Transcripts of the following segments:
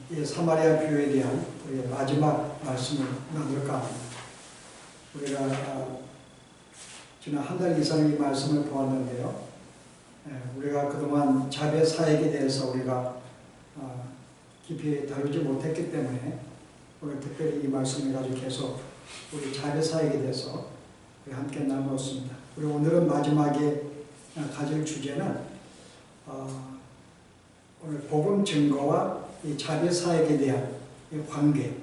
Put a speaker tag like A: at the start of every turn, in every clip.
A: 이 사마리아 비유에 대한 우리의 마지막 말씀을 나눌까 합니다. 우리가 지난 한 달 이상 이 말씀을 보았는데요. 우리가 그동안 자배 사역에 대해서 우리가 깊이 다루지 못했기 때문에 오늘 특별히 이 말씀을 가지고 계속 우리 자배 사역에 대해서 우리 함께 나누었습니다. 우리 오늘은 마지막에 가질 주제는 오늘 복음 증거와 이 자배 사역에 대한 이 관계,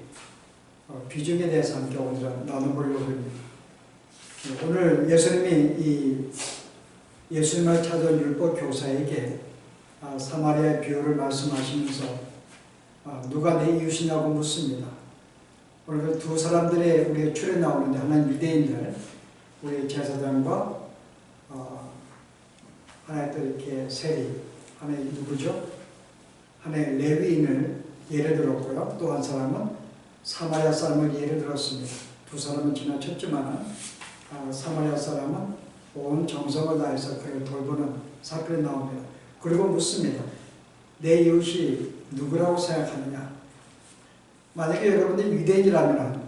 A: 비중에 대해서 함께 오늘은 나눠보려고 합니다. 오늘 예수님이 예수님을 찾은 율법 교사에게 사마리아 비유를 말씀하시면서 누가 내 이웃이냐고 묻습니다. 오늘 그 두 사람들의 우리의 출에 나오는데 하나는 유대인들, 우리 제사장과 하나의 또 이렇게 세리, 하나의 누구죠? 하나의 레위인을 예를 들었고요. 또 한 사람은 사마리아 사람을 예를 들었습니다. 두 사람은 지나쳤지만 사마리아 사람은 온 정성을 다해서 그를 돌보는 사건이 나옵니다. 그리고 묻습니다. 내 이웃이 누구라고 생각하느냐? 만약에 여러분들이 유대인이라면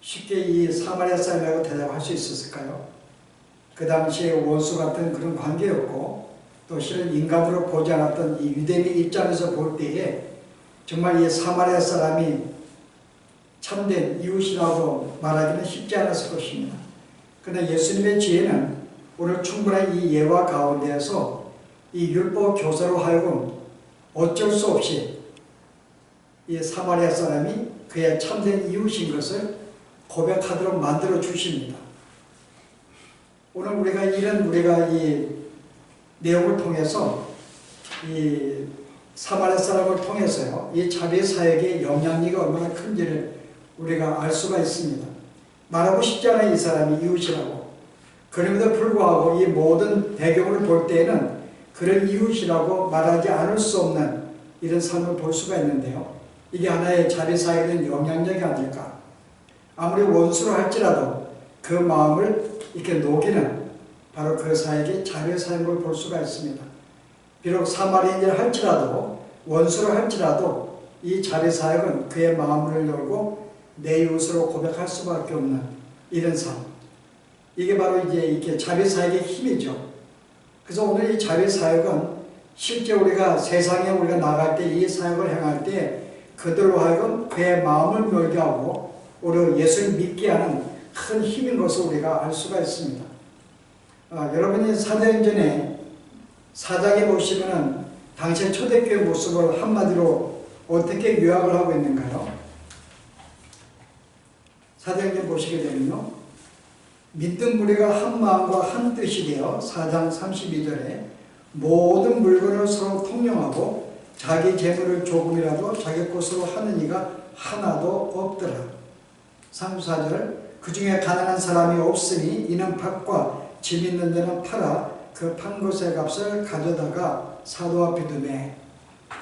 A: 쉽게 이 사마리아 사람이라고 대답할 수 있었을까요? 그 당시에 원수 같은 그런 관계였고 또 실은 인간으로 보지 않았던 이 유대인의 입장에서 볼 때에 정말 이 사마리아 사람이 참된 이웃이라고 말하기는 쉽지 않았을 것입니다. 그러나 예수님의 지혜는 오늘 충분한 이 예화 가운데에서 이 율법 교사로 하여금 어쩔 수 없이 이 사마리아 사람이 그의 참된 이웃인 것을 고백하도록 만들어 주십니다. 오늘 우리가 이 내용을 통해서 이 사마리아 사람을 통해서요, 이 자배 사역의 영향력이 얼마나 큰지를 우리가 알 수가 있습니다. 말하고 싶지 않아요, 이 사람이 이웃이라고. 그럼에도 불구하고 이 모든 배경을 볼 때에는 그를 이웃이라고 말하지 않을 수 없는 이런 삶을 볼 수가 있는데요. 이게 하나의 자배 사역에 대한 영향력이 아닐까. 아무리 원수로 할지라도 그 마음을 이렇게 녹이는 바로 그 사역의 자배 사역을 볼 수가 있습니다. 비록 사마리아인을 할지라도 원수로 할지라도 이 자배 사역은 그의 마음을 열고 내 이웃으로 고백할 수밖에 없는 이런 삶. 이게 바로 이제 이렇게 자배 사역의 힘이죠. 그래서 오늘 이 자배 사역은 실제 우리가 세상에 우리가 나갈 때 이 사역을 행할 때 그들로 하여금 그의 마음을 열게 하고 오히려 예수를 믿게 하는 큰 힘인 것을 우리가 알 수가 있습니다. 여러분이 사도행전에 4장에 보시면은 당시의 초대교회 모습을 한마디로 어떻게 요약을 하고 있는가요? 사도행전 보시게 되면요, 믿는 무리가 한 마음과 한 뜻이 되어 4장 32절에 모든 물건을 서로 통용하고 자기 재물을 조금이라도 자기 것으로 하는 이가 하나도 없더라. 34절 그 중에 가난한 사람이 없으니 이는 밭과 집 있는 데는 팔아 그 판 것의 값을 가져다가 사도 앞에 두매.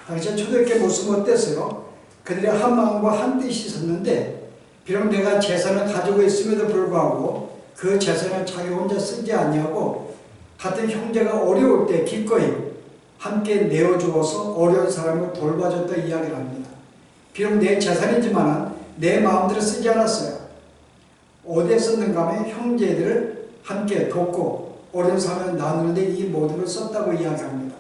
A: 당시 초대교회 모습은 어땠어요? 그들이 한 마음과 한 뜻이 있었는데 비록 내가 재산을 가지고 있음에도 불구하고 그 재산을 자기 혼자 쓰지 아니하고 같은 형제가 어려울 때 기꺼이 함께 내어주어서 어려운 사람을 돌봐줬다 이야기를 합니다. 비록 내 재산이지만 내 마음대로 쓰지 않았어요. 어디에 썼는가 하면 형제들을 함께 돕고 어려운 사람을 나누는데 이 모든 걸 썼다고 이야기합니다.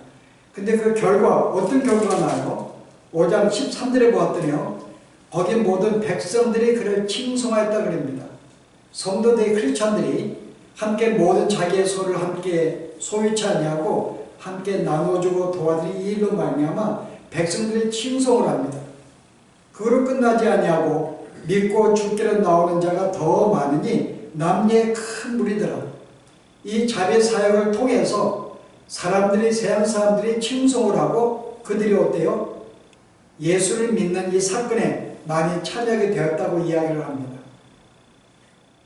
A: 근데 그 결과 어떤 결과가 나요? 5장 13절에 보았더니요, 거기 모든 백성들이 그를 칭송하였다 그럽니다. 성도들이 크리스찬들이 함께 모든 자기의 소를 함께 소유치 아니하고 함께 나눠주고 도와드린 이 일로 말미암아 백성들이 칭송을 합니다. 그거로 끝나지 아니하고 믿고 죽기로 나오는 자가 더 많으니 남녀의 큰 무리더라. 이 자배 사역을 통해서 세상 사람들이 칭송을 하고 그들이 어때요? 예수를 믿는 이 사건에 많이 참여하게 되었다고 이야기를 합니다.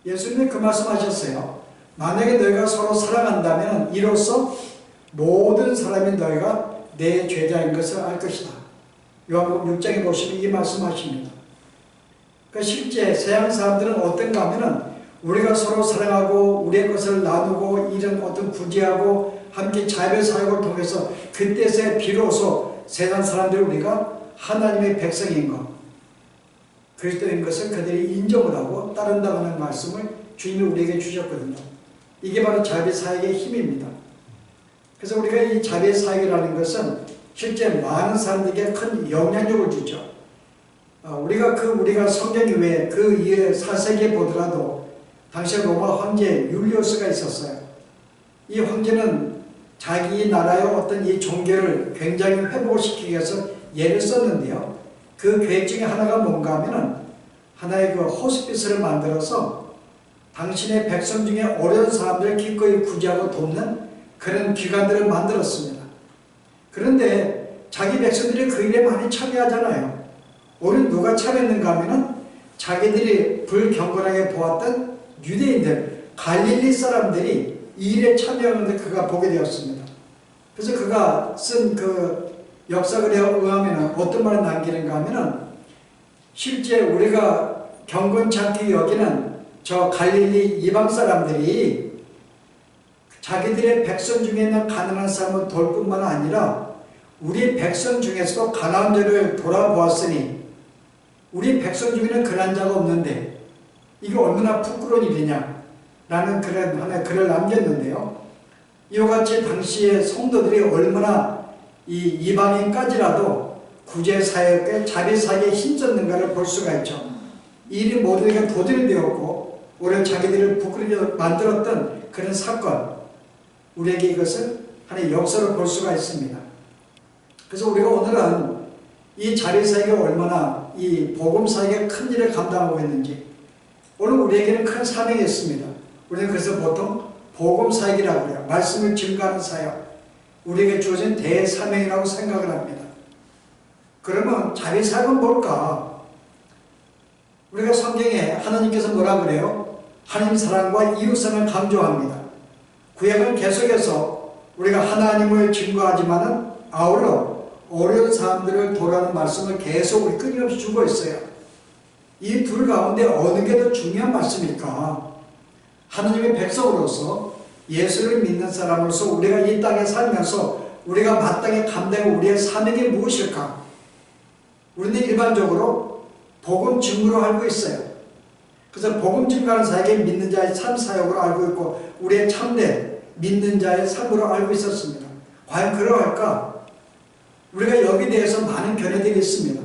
A: 예수님이 그 말씀하셨어요. 만약에 너희가 서로 사랑한다면 이로써 모든 사람이 너희가 내 제자인 것을 알 것이다. 요한복음 6장에 보시면 이 말씀하십니다. 그러니까 실제 세상 사람들은 어떤가 하면은 우리가 서로 사랑하고 우리의 것을 나누고 이런 어떤 구제하고 함께 자별 사역을 통해서 그때서야 비로소 세상 사람들 우리가 하나님의 백성인 것, 그리스도인 것을 그들이 인정을 하고 따른다는 말씀을 주님이 우리에게 주셨거든요. 이게 바로 자비사역의 힘입니다. 그래서 우리가 이 자비사역이라는 것은 실제 많은 사람들에게 큰 영향력을 주죠. 우리가 성경 이외에 그 이후에 사세기에 보더라도 당시 로마 황제 율리우스가 있었어요. 이 황제는 자기 나라의 어떤 이 종교를 굉장히 회복시키기 위해서 예를 썼는데요. 그 계획 중에 하나가 뭔가 하면은 하나의 그 호스피스를 만들어서 당신의 백성 중에 어려운 사람들을 기꺼이 구제하고 돕는 그런 기관들을 만들었습니다. 그런데 자기 백성들이 그 일에 많이 참여하잖아요. 오늘 누가 참여했는가 하면은 자기들이 불경건하게 보았던 유대인들, 갈릴리 사람들이 이 일에 참여하는데 그가 보게 되었습니다. 그래서 그가 쓴 그 역사글에 의하면 어떤 말을 남기는가 하면은 실제 우리가 경건치 않게 여기는 저 갈릴리 이방 사람들이 자기들의 백성 중에 있는 가난한 사람을 돌 뿐만 아니라 우리 백성 중에서도 가난한 자를 돌아보았으니 우리 백성 중에는 그런 자가 없는데 이게 얼마나 부끄러운 일이냐 라는 그런 하나의 글을 남겼는데요. 이와 같이 당시의 성도들이 얼마나 이 이방인까지라도 구제사역에 자비사역에 힘썼는가를 볼 수가 있죠. 이 일이 모두에게 도전이 되었고 오히려 자기들을 부끄럽게 만들었던 그런 사건, 우리에게 이것을 하나의 역사로 볼 수가 있습니다. 그래서 우리가 오늘은 이 자비사역이 얼마나 이 복음사역의 큰 일을 감당하고 있는지, 오늘 우리에게는 큰 사명이 있습니다. 우리는 그래서 보통 복음사역이라고 해요. 말씀을 증거하는 사역, 우리에게 주어진 대사명이라고 생각을 합니다. 그러면 자비사역은 뭘까? 우리가 성경에 하나님께서 뭐라 그래요? 하나님 사랑과 이웃사랑을 강조합니다. 구약은 계속해서 우리가 하나님을 증거하지만은 아울러 어려운 사람들을 도라는 말씀을 계속 우리 끊임없이 주고 있어요. 이 둘 가운데 어느 게 더 중요한 말씀일까? 하나님의 백성으로서 예수를 믿는 사람으로서 우리가 이 땅에 살면서 우리가 마땅히 감당할 우리의 사명이 무엇일까? 우리는 일반적으로 복음 증거로 알고 있어요. 그래서 복음 증거하는 사역에 믿는 자의 참 사역으로 알고 있고 우리의 참된 믿는 자의 삶으로 알고 있었습니다. 과연 그러할까? 우리가 여기에 대해서 많은 견해들이 있습니다.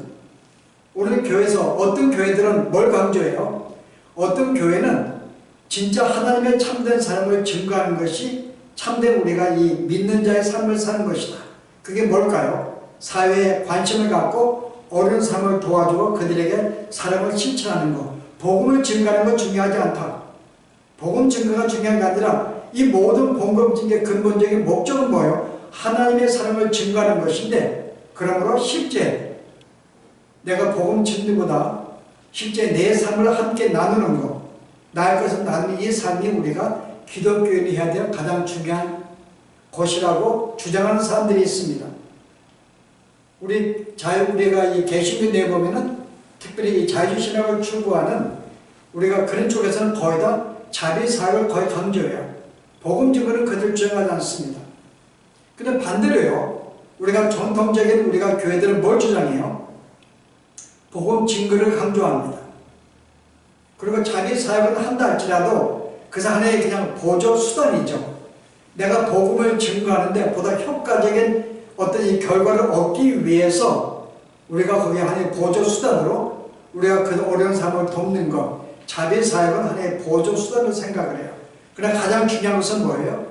A: 오늘 교회에서 어떤 교회들은 뭘 강조해요? 어떤 교회는 진짜 하나님의 참된 삶을 증거하는 것이 참된 우리가 이 믿는 자의 삶을 사는 것이다. 그게 뭘까요? 사회에 관심을 갖고 어려운 사람을 도와주고 그들에게 사랑을 실천하는 것. 복음을 증거하는 건 중요하지 않다. 복음 증거가 중요한 게 아니라 이 모든 복음 증거의 근본적인 목적은 뭐예요? 하나님의 사랑을 증거하는 것인데, 그러므로 실제 내가 복음 증거보다 실제 내 삶을 함께 나누는 것, 나의 것을 나누는 이 삶이 우리가 기독교인이 해야 될 가장 중요한 것이라고 주장하는 사람들이 있습니다. 우리가 이 개신교 내보면은 특별히 이 자유신학을 추구하는 우리가 그런 쪽에서는 거의 다 자비사역을 거의 강조해요. 복음 증거는 그들 주장하지 않습니다. 근데 반대로요. 우리가 전통적인 우리가 교회들은 뭘 주장해요? 복음 증거를 강조합니다. 그리고 자비사역을 한다 할지라도 그것은 하나의 그냥 보조 수단이죠. 내가 복음을 증거하는데 보다 효과적인 어떤 이 결과를 얻기 위해서 우리가 거기에 하나의 보조 수단으로 우리가 그 어려운 사람을 돕는 것, 자비사역은 하나의 보조 수단으로 생각을 해요. 그러나 가장 중요한 것은 뭐예요?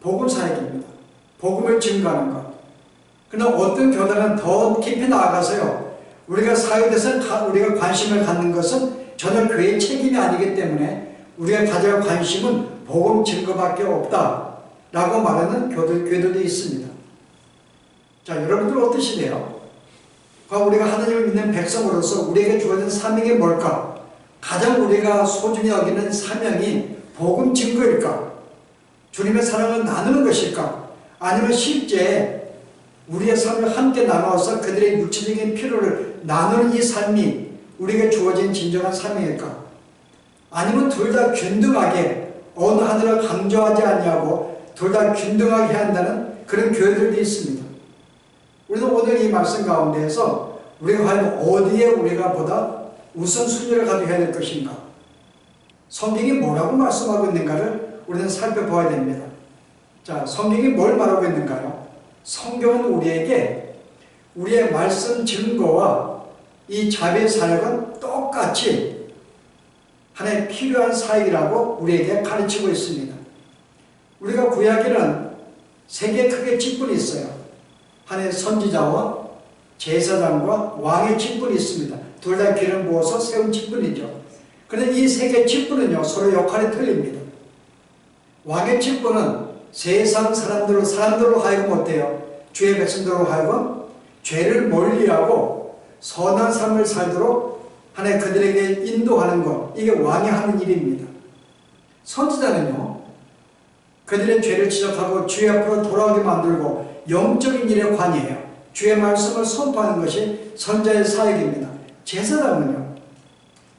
A: 복음사역입니다. 복음을 증거하는 것. 그러나 어떤 교단은 더 깊이 나아가서요. 우리가 사역에 대해서 우리가 관심을 갖는 것은 전혀 교회의 책임이 아니기 때문에 우리가 가져야 할 관심은 복음 증거밖에 없다 라고 말하는 교회들도 있습니다. 자, 여러분들 어떠시대요? 우리가 하나님을 믿는 백성으로서 우리에게 주어진 사명이 뭘까? 가장 우리가 소중히 여기는 사명이 복음 증거일까? 주님의 사랑을 나누는 것일까? 아니면 실제 우리의 삶을 함께 나누어서 그들의 육체적인 필요를 나누는 이 삶이 우리에게 주어진 진정한 사명일까? 아니면 둘 다 균등하게 어느 하나를 강조하지 않냐고 둘 다 균등하게 해야 한다는 그런 교회들도 있습니다. 우리는 오늘 이 말씀 가운데에서 우리가 과연 어디에 우리가 보다 우선순위를 가지고 해야 될 것인가? 성경이 뭐라고 말씀하고 있는가를 우리는 살펴보아야 됩니다. 자, 성경이 뭘 말하고 있는가요? 성경은 우리에게 우리의 말씀 증거와 이 자비의 사역은 똑같이 하나의 필요한 사역이라고 우리에게 가르치고 있습니다. 우리가 구약에는 세 개의 크게 직분이 있어요. 하나의 선지자와 제사장과 왕의 직분이 있습니다. 둘 다 기름 부어서 세운 직분이죠. 그런데 이 세 개의 직분은요, 서로 역할이 틀립니다. 왕의 직분은 세상 사람들로 하여금 어때요? 주의 백성들로 하여금 죄를 멀리하고 선한 삶을 살도록 하나의 그들에게 인도하는 것, 이게 왕이 하는 일입니다. 선지자는요, 그들의 죄를 지적하고 주의 앞으로 돌아오게 만들고 영적인 일에 관여해요. 주의 말씀을 선포하는 것이 선지자의 사역입니다. 제사장은요,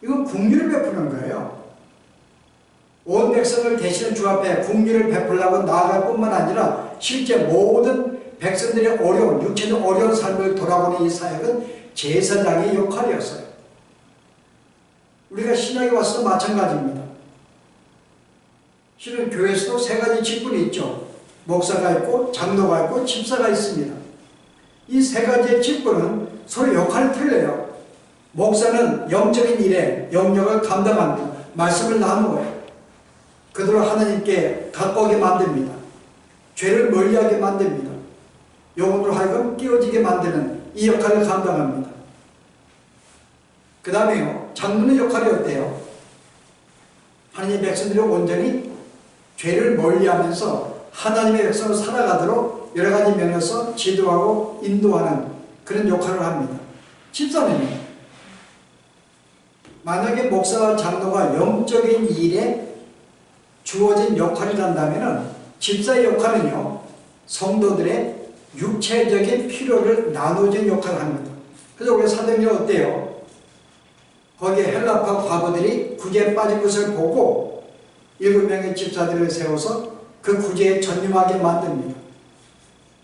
A: 이건 국률을 베푸는 거예요. 온 백성을 대신해 주 앞에 국률을 베풀려고 나아갈 뿐만 아니라 실제 모든 백성들의 어려운, 육체적 어려운 삶을 돌아보는 이 사역은 제사장의 역할이었어요. 우리가 신약에 와서도 마찬가지입니다. 실은 교회에서도 세 가지 직분이 있죠. 목사가 있고 장로가 있고 집사가 있습니다. 이 세 가지의 직분은 서로 역할이 틀려요. 목사는 영적인 일에 영역을 감당합니다. 말씀을 나누어요. 그들을 하나님께 가까우게 만듭니다. 죄를 멀리하게 만듭니다. 영혼으로 하여금 깨어지게 만드는 이 역할을 감당합니다. 그 다음에요, 장로의 역할이 어때요? 하나님의 백성들이 온전히 죄를 멀리하면서 하나님의 백성으로 살아가도록 여러 가지 면에서 지도하고 인도하는 그런 역할을 합니다. 집사는요, 만약에 목사와 장로가 영적인 일에 주어진 역할이란다면 집사의 역할은요, 성도들의 육체적인 필요를 나누어진 역할을 합니다. 그래서 우리 사도행전 어때요? 거기에 헬라파 과부들이 구제에 빠진 것을 보고 7명의 집사들을 세워서 그 구제에 전념하게 만듭니다.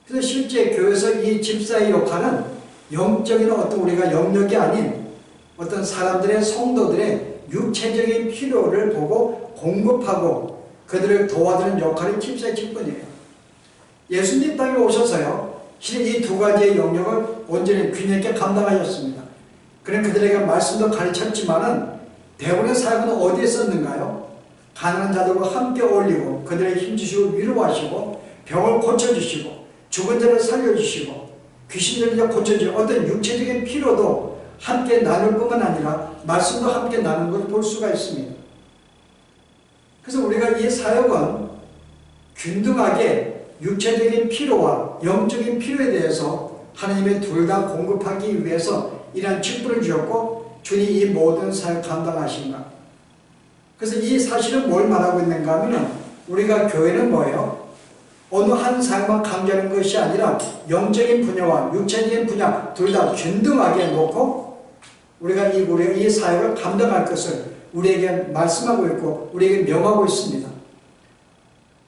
A: 그래서 실제 교회에서 이 집사의 역할은 영적인 어떤 우리가 영역이 아닌 어떤 사람들의 성도들의 육체적인 필요를 보고 공급하고 그들을 도와주는 역할이 집사의 직분이에요. 예수님 땅에 오셔서요, 실은 이 두 가지의 영역을 온전히 균형 있게 감당하셨습니다. 그는 그들에게 말씀도 가르쳤지만은 대부분의 사역은 어디에 썼는가요? 가난한 자들과 함께 어울리고 그들에게 힘주시고 위로하시고 병을 고쳐주시고 죽은 자를 살려주시고 귀신 들린 자 고쳐주시고 어떤 육체적인 필요도 함께 나눌 뿐만 아니라 말씀도 함께 나누는 걸 볼 수가 있습니다. 그래서 우리가 이 사역은 균등하게 육체적인 필요와 영적인 필요에 대해서 하나님의 둘 다 공급하기 위해서 이러한 직분을 주었고 주님 이 모든 사역 감당하신가. 그래서 이 사실은 뭘 말하고 있는가 하면 우리가 교회는 뭐예요? 어느 한 사역만 강조하는 것이 아니라 영적인 분야와 육체적인 분야 둘 다 균등하게 놓고 우리가 이 사역을 감당할 것을 우리에게 말씀하고 있고 우리에게 명하고 있습니다.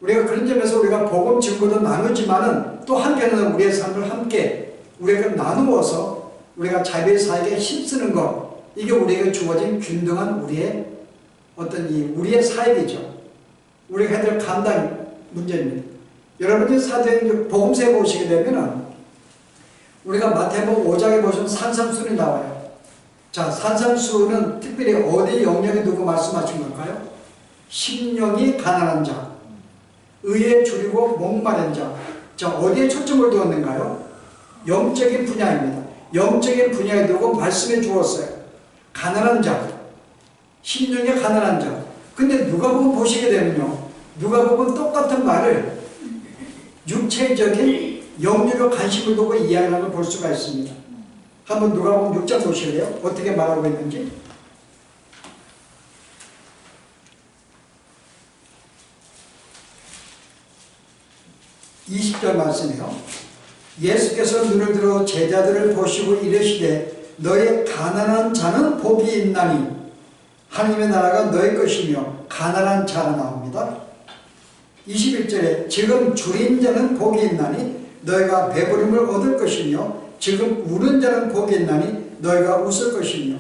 A: 우리가 그런 점에서 우리가 복음 증거도 나누지만은 또 한편으로는 우리의 삶을 함께 우리가 나누어서 우리가 자비의 사역에 힘쓰는 것, 이게 우리에게 주어진 균등한 우리의 어떤 우리의 사역이죠. 우리가 해야 될 감당 문제입니다. 여러분이 사도행전 복음서에 보시게 되면은 우리가 마태복음 5장에 보시면 산상수훈이 나와요. 자, 산상수훈은 특별히 어디 영역에 두고 말씀하신 걸까요? 심령이 가난한 자, 의에 줄이고 목마른 자. 자, 어디에 초점을 두었는가요? 영적인 분야입니다. 영적인 분야에 두고 말씀해 주었어요. 가난한 자, 심령이 가난한 자. 근데 누가복음 보시게 되면요, 누가복음 똑같은 말을 육체적인 영역에 관심을 두고 이야기하는 걸 볼 수가 있습니다. 한번 누가복음 6장 보실래요? 어떻게 말하고 있는지. 20절 말씀이요. 예수께서 눈을 들어 제자들을 보시고 이르시되 너의 가난한 자는 복이 있나니 하나님의 나라가 너의 것이며 가난한 자가 나옵니다. 21절에 지금 줄인 자는 복이 있나니 너희가 배부름을 얻을 것이며 지금 우는 자는 복이 있나니 너희가 웃을 것이며.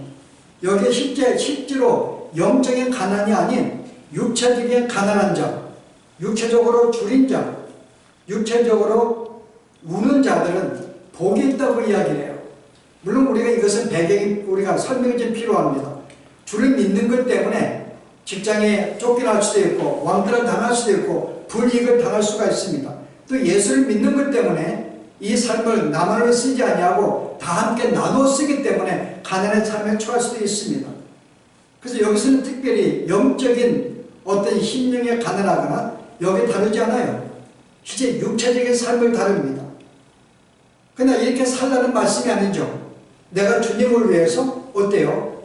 A: 여기에 실제로 영적인 가난이 아닌 육체적인 가난한 자, 육체적으로 줄인 자, 육체적으로 우는 자들은 복이 있다고 이야기를 해요. 물론 우리가 이것은 배경이 우리가 설명이 좀 필요합니다. 주를 믿는 것 때문에 직장에 쫓겨날 수도 있고 왕따를 당할 수도 있고 불이익을 당할 수가 있습니다. 또 예수를 믿는 것 때문에 이 삶을 나만을 쓰지 아니하고 다 함께 나눠 쓰기 때문에 가난의 삶에 처할 수도 있습니다. 그래서 여기서는 특별히 영적인 어떤 심령에 가난하거나 여기 다르지 않아요. 이제 육체적인 삶을 다룹니다. 그러나 이렇게 살라는 말씀이 아니죠. 내가 주님을 위해서 어때요?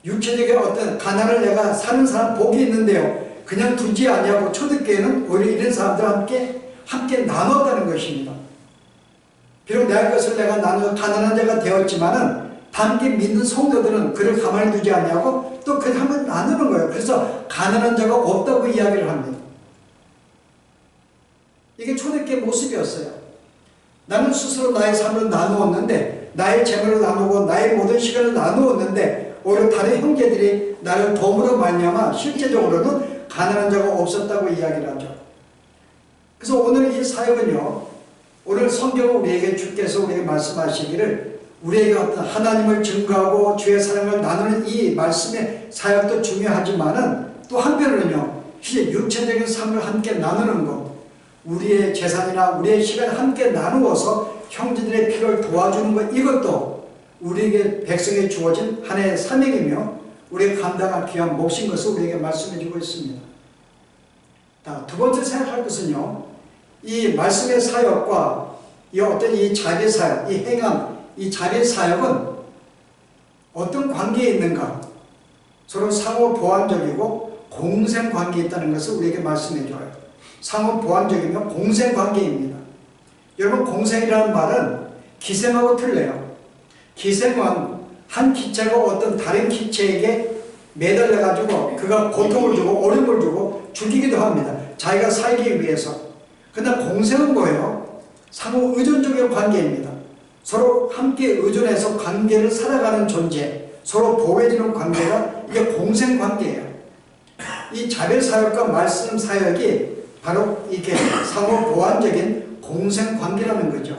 A: 육체적인 어떤 가난을 내가 사는 사람 복이 있는데요. 그냥 두지 아니하고 초대교회는 오히려 이런 사람들과 함께 나눴다는 것입니다. 비록 내가 그것을 내가 나누어 가난한 자가 되었지만은 함께 믿는 성도들은 그를 가만히 두지 아니하고 또 그를 한번 나누는 거예요. 그래서 가난한 자가 없다고 이야기를 합니다. 이게 초대교회 모습이었어요. 나는 스스로 나의 삶을 나누었는데 나의 재물을 나누고 나의 모든 시간을 나누었는데 오히려 다른 형제들이 나를 도움으로 말미암아 실제적으로는 가난한 자가 없었다고 이야기를 하죠. 그래서 오늘 이 사역은요, 오늘 성경은 우리에게 주께서 우리에게 말씀하시기를 우리에게 어떤 하나님을 증거하고 주의 사랑을 나누는 이 말씀의 사역도 중요하지만은 또 한편으로는요, 이제 육체적인 삶을 함께 나누는 것, 우리의 재산이나 우리의 시간을 함께 나누어서 형제들의 필요를 도와주는 것, 이것도 우리에게 백성에 주어진 하나의 사명이며 우리가 감당할 귀한 몫인 것을 우리에게 말씀해 주고 있습니다. 두 번째 생각할 것은요, 이 말씀의 사역과 이 어떤 이 자비 사역, 이 행함, 이 자비 사역은 어떤 관계에 있는가? 서로 상호 보완적이고 공생 관계에 있다는 것을 우리에게 말씀해 줘요. 상호 보완적이며 공생 관계입니다. 여러분, 공생이라는 말은 기생하고 틀려요. 기생은 한 기체가 어떤 다른 기체에게 매달려 가지고 그가 고통을 주고 어려움을 주고 죽이기도 합니다. 자기가 살기 위해서. 그러나 공생은 뭐예요? 상호 의존적인 관계입니다. 서로 함께 의존해서 관계를 살아가는 존재, 서로 보호해주는 관계가 이게 공생 관계예요. 이 자별 사역과 말씀 사역이 바로 이렇게 상호 보완적인 공생 관계라는 거죠.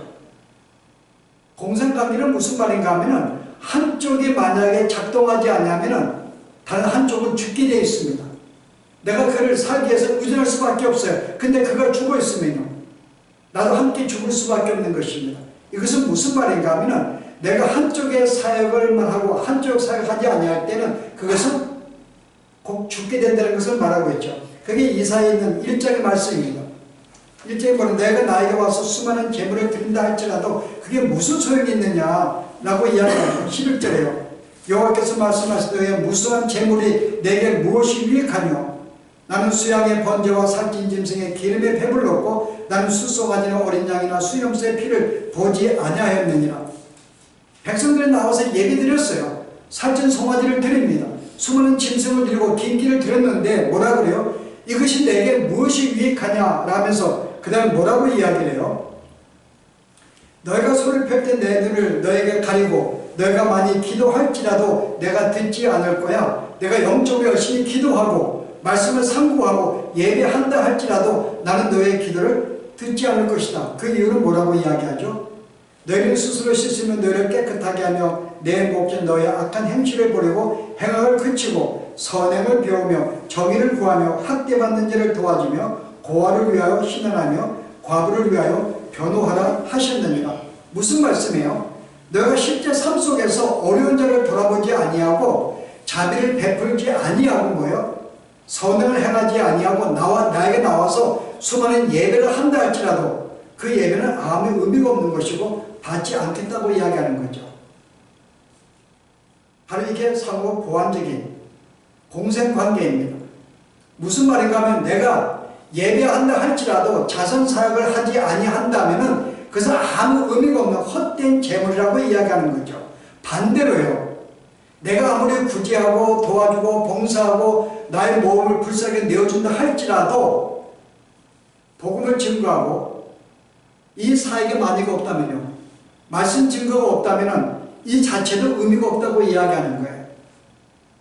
A: 공생 관계는 무슨 말인가 하면은 한쪽이 만약에 작동하지 않으면은 다른 한쪽은 죽게 되어 있습니다. 내가 그를 살기 위해서 의존할 수밖에 없어요. 근데 그가 죽어 있으면요, 나도 함께 죽을 수밖에 없는 것입니다. 이것은 무슨 말인가 하면은 내가 한쪽의 사역을만 하고 한쪽 사역하지 아니할 때는 그것은 곧 죽게 된다는 것을 말하고 있죠. 그게 이사야에 있는 1장의 말씀입니다. 1장에 보면 내가 나에게 와서 수많은 재물을 드린다 할지라도 그게 무슨 소용이 있느냐라고 이야기하죠. 11절에요. 여호와께서 말씀하시되 무수한 재물이 내게 무엇이 유익하뇨? 나는 수양의 번제와 살찐 짐승의 기름에 배불렀고 나는 수송아지나 어린 양이나 수염소의 피를 보지 아니하였느니라. 백성들이 나와서 예배 드렸어요. 살찐 송아지를 드립니다. 수많은 짐승을 드리고 긴 길을 드렸는데 뭐라 그래요? 이것이 내게 무엇이 유익하냐 라면서 그 다음에 뭐라고 이야기를 해요? 너희가 손을 펼 때 내 눈을 너에게 가리고 너희가 많이 기도할지라도 내가 듣지 않을 거야. 내가 영적으로 열심히 기도하고 말씀을 상고하고 예배한다 할지라도 나는 너희의 기도를 듣지 않을 것이다. 그 이유는 뭐라고 이야기하죠? 너희는 스스로 씻으면 너희를 깨끗하게 하며 내 목전 너희의 악한 행실을 버리고 행악을 그치고 선행을 배우며 정의를 구하며 학대받는 자를 도와주며 고아를 위하여 신원하며 과부를 위하여 변호하라 하셨느니라. 무슨 말씀이에요? 너희가 실제 삶 속에서 어려운 자를 돌아보지 아니하고 자비를 베풀지 아니하고 뭐예요? 선행을 행하지 아니하고 나에게 나와서 수많은 예배를 한다 할지라도 그 예배는 아무 의미가 없는 것이고 받지 않겠다고 이야기하는 거죠. 바로 이게 상호 보완적인 공생관계입니다. 무슨 말인가 하면 내가 예배한다 할지라도 자선사역을 하지 아니한다면은 그것은 아무 의미가 없는 헛된 재물이라고 이야기하는 거죠. 반대로요, 내가 아무리 구제하고 도와주고 봉사하고 나의 몸을 불쌍하게 내어준다 할지라도 복음을 증거하고 이 사역에 만약에 없다면요, 말씀 증거가 없다면 이 자체도 의미가 없다고 이야기하는 거예요.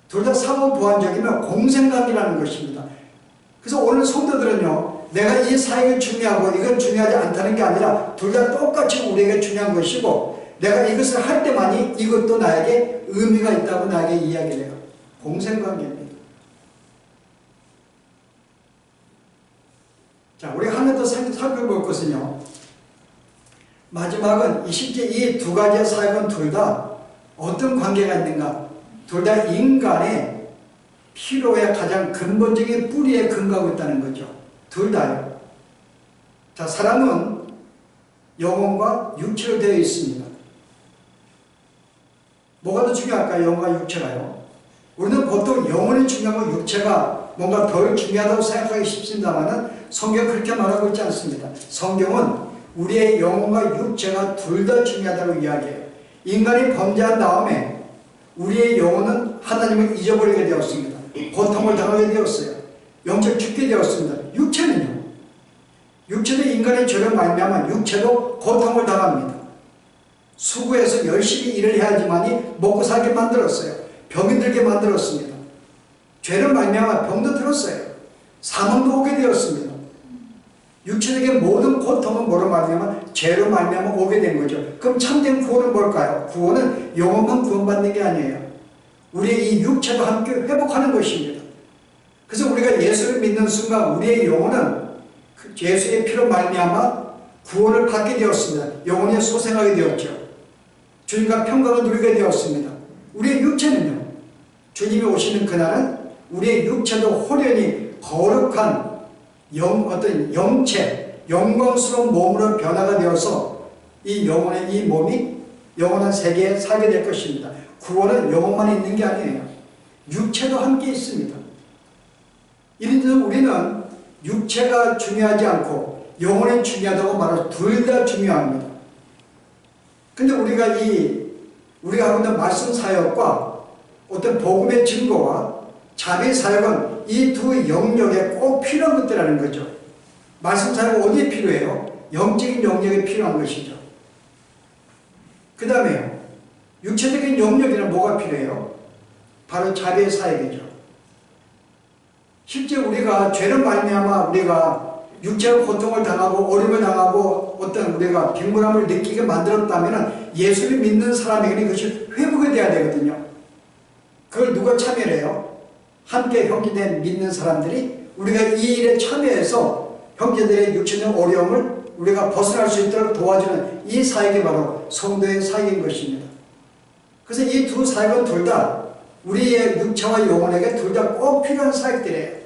A: 둘 다 상호 보완적이면 공생관계라는 것입니다. 그래서 오늘 성도들은요, 내가 이 사역이 중요하고 이건 중요하지 않다는 게 아니라 둘 다 똑같이 우리에게 중요한 것이고, 내가 이것을 할 때만이 이것도 나에게 의미가 있다고 나에게 이야기를 해요. 공생관계입니다. 자, 우리 하나 더 살펴볼 것은요, 마지막은 실제 이 두 가지의 사역은 둘 다 어떤 관계가 있는가? 둘 다 인간의 필요의 가장 근본적인 뿌리에 근거하고 있다는 거죠. 둘 다요. 자, 사람은 영혼과 육체로 되어 있습니다. 뭐가 더 중요할까요? 영혼과 육체가요? 우리는 보통 영혼이 중요하고 육체가 뭔가 덜 중요하다고 생각하기 쉽습니다만 성경은 그렇게 말하고 있지 않습니다. 성경은 우리의 영혼과 육체가 둘 다 중요하다고 이야기해요. 인간이 범죄한 다음에 우리의 영혼은 하나님을 잊어버리게 되었습니다. 고통을 당하게 되었어요. 영적 죽게 되었습니다. 육체는요? 육체도 인간의 죄로 말미암아 육체도 고통을 당합니다. 수고해서 열심히 일을 해야지만이 먹고 살게 만들었어요. 병이 들게 만들었습니다. 죄로 말미암아 병도 들었어요. 사망도 오게 되었습니다. 육체적인 모든 고통은 뭐로 말미암아? 죄로 말미암아 오게 된 거죠. 그럼 참된 구원은 뭘까요? 구원은 영혼만 구원받는 게 아니에요. 우리의 이 육체도 함께 회복하는 것입니다. 그래서 우리가 예수를 믿는 순간 우리의 영혼은 예수의 피로 말미암아 구원을 받게 되었습니다. 영혼이 소생하게 되었죠. 주님과 평강을 누리게 되었습니다. 우리의 육체는요, 주님이 오시는 그날은 우리의 육체도 호련히 거룩한 어떤 영체, 영광스러운 몸으로 변화가 되어서 이 영혼의 이 몸이 영원한 세계에 살게 될 것입니다. 구원은 영혼만 있는 게 아니에요. 육체도 함께 있습니다. 이래서 우리는 육체가 중요하지 않고 영혼이 중요하다고 말해서 둘 다 중요합니다. 근데 우리가 하고 있는 말씀 사역과 어떤 복음의 증거와 자비 사역은 이 두 영역에 꼭 필요한 것들이라는 거죠. 말씀 사역은 어디에 필요해요? 영적인 영역에 필요한 것이죠. 그 다음에요, 육체적인 영역에는 뭐가 필요해요? 바로 자비의 사역이죠. 실제 우리가 죄를 말미암아 우리가 육체의 고통을 당하고 어려움을 당하고 어떤 우리가 빈곤함을 느끼게 만들었다면 예수를 믿는 사람에게는 그것이 회복이 돼야 되거든요. 그걸 누가 참여해요? 함께 형제된 믿는 사람들이 우리가 이 일에 참여해서 형제들의 육체적 어려움을 우리가 벗어날 수 있도록 도와주는 이 사역이 바로 성도의 사역인 것입니다. 그래서 이 두 사역은 둘 다 우리의 육체와 영혼에게 둘 다 꼭 필요한 사역들이에요.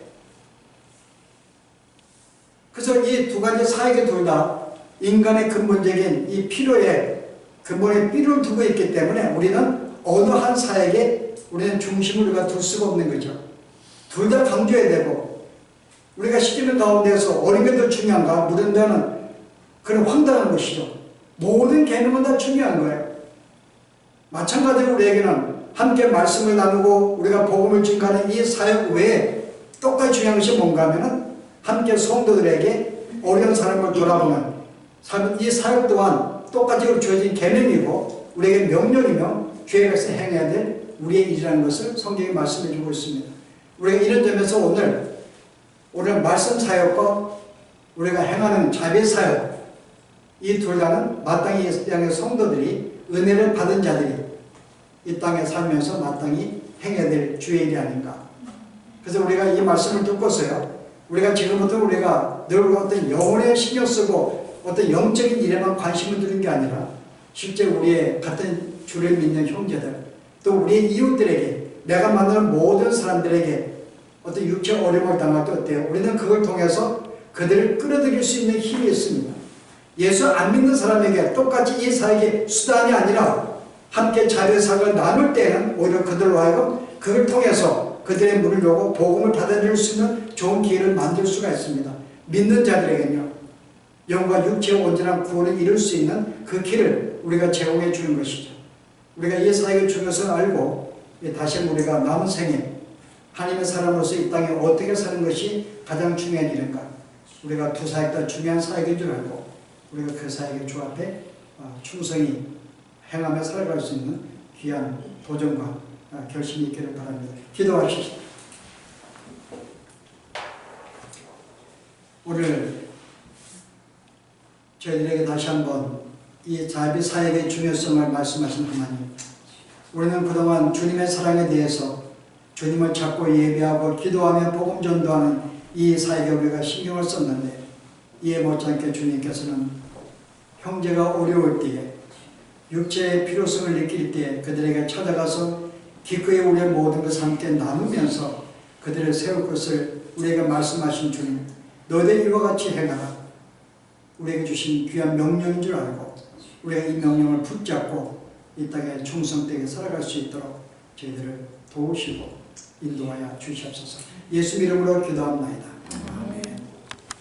A: 그래서 이 두 가지 사역이 둘 다 인간의 근본적인 이 필요에 근본의 필요를 두고 있기 때문에 우리는 어느 한 사역에 우리는 중심을 우리가 둘 수가 없는 거죠. 둘 다 강조해야 되고, 우리가 시키는 가운데서 어린 게 더 중요한가 물은다는 그런 황당한 것이죠. 모든 개념은 다 중요한 거예요. 마찬가지로 우리에게는 함께 말씀을 나누고 우리가 복음을 증가하는 이 사역 외에 똑같이 중요한 것이 뭔가 하면은 함께 성도들에게 어려운 사람을 돌아보는 이 사역 또한 똑같이 주어진 개념이고 우리에게 명령이며 계획에서 행해야 될 우리의 일이라는 것을 성경이 말씀해 주고 있습니다. 우리가 이런 점에서 오늘 말씀 사역과 우리가 행하는 자비 사역, 이 둘 다는 마땅히 이 땅의 성도들이 은혜를 받은 자들이 이 땅에 살면서 마땅히 행해야 될 주의 일이 아닌가. 그래서 우리가 이 말씀을 듣고서요, 우리가 지금부터 우리가 늘 어떤 영혼에 신경 쓰고 어떤 영적인 일에만 관심을 두는 게 아니라 실제 우리의 같은 주를 믿는 형제들, 또 우리의 이웃들에게, 내가 만나는 모든 사람들에게 어떤 육체 어려움을 당할 때 어때요? 우리는 그걸 통해서 그들을 끌어들일 수 있는 힘이 있습니다. 예수 안 믿는 사람에게 똑같이 이 사역의 수단이 아니라 함께 자비의 사역을 나눌 때는 오히려 그들로 하여금 그걸 통해서 그들의 문을 열고 복음을 받아들일 수 있는 좋은 기회를 만들 수가 있습니다. 믿는 자들에게는요, 영과 육체의 온전한 구원을 이룰 수 있는 그 길을 우리가 제공해 주는 것이죠. 우리가 이 사역의 중요성을 알고 다시 우리가 남은 생에 하나님의 사람으로서 이 땅에 어떻게 사는 것이 가장 중요한 일인가, 우리가 두 사역 다 중요한 사역인 줄 알고 우리가 그 사역의 주 앞에 충성히 행하며 살아갈 수 있는 귀한 도전과 결심이 있기를 바랍니다. 기도하시죠. 오늘 저희들에게 다시 한번 이 자비 사역의 중요성을 말씀하신 하나님, 우리는 그동안 주님의 사랑에 대해서 주님을 찾고 예배하고 기도하며 복음 전도하는 이 사역에 우리가 신경을 썼는데, 이해 못지않게 주님께서는 형제가 어려울 때에, 육체의 필요성을 느낄 때에 그들에게 찾아가서 기꺼이 우리의 모든 것을 함께 나누면서 그들을 세울 것을 우리에게 말씀하신 주님, 너희들 이와 같이 행하라. 우리에게 주신 귀한 명령인 줄 알고 우리가 이 명령을 붙잡고 이 땅에 충성되게 살아갈 수 있도록 저희들을 도우시고 인도하여 주시옵소서. 예수 이름으로 기도합나이다.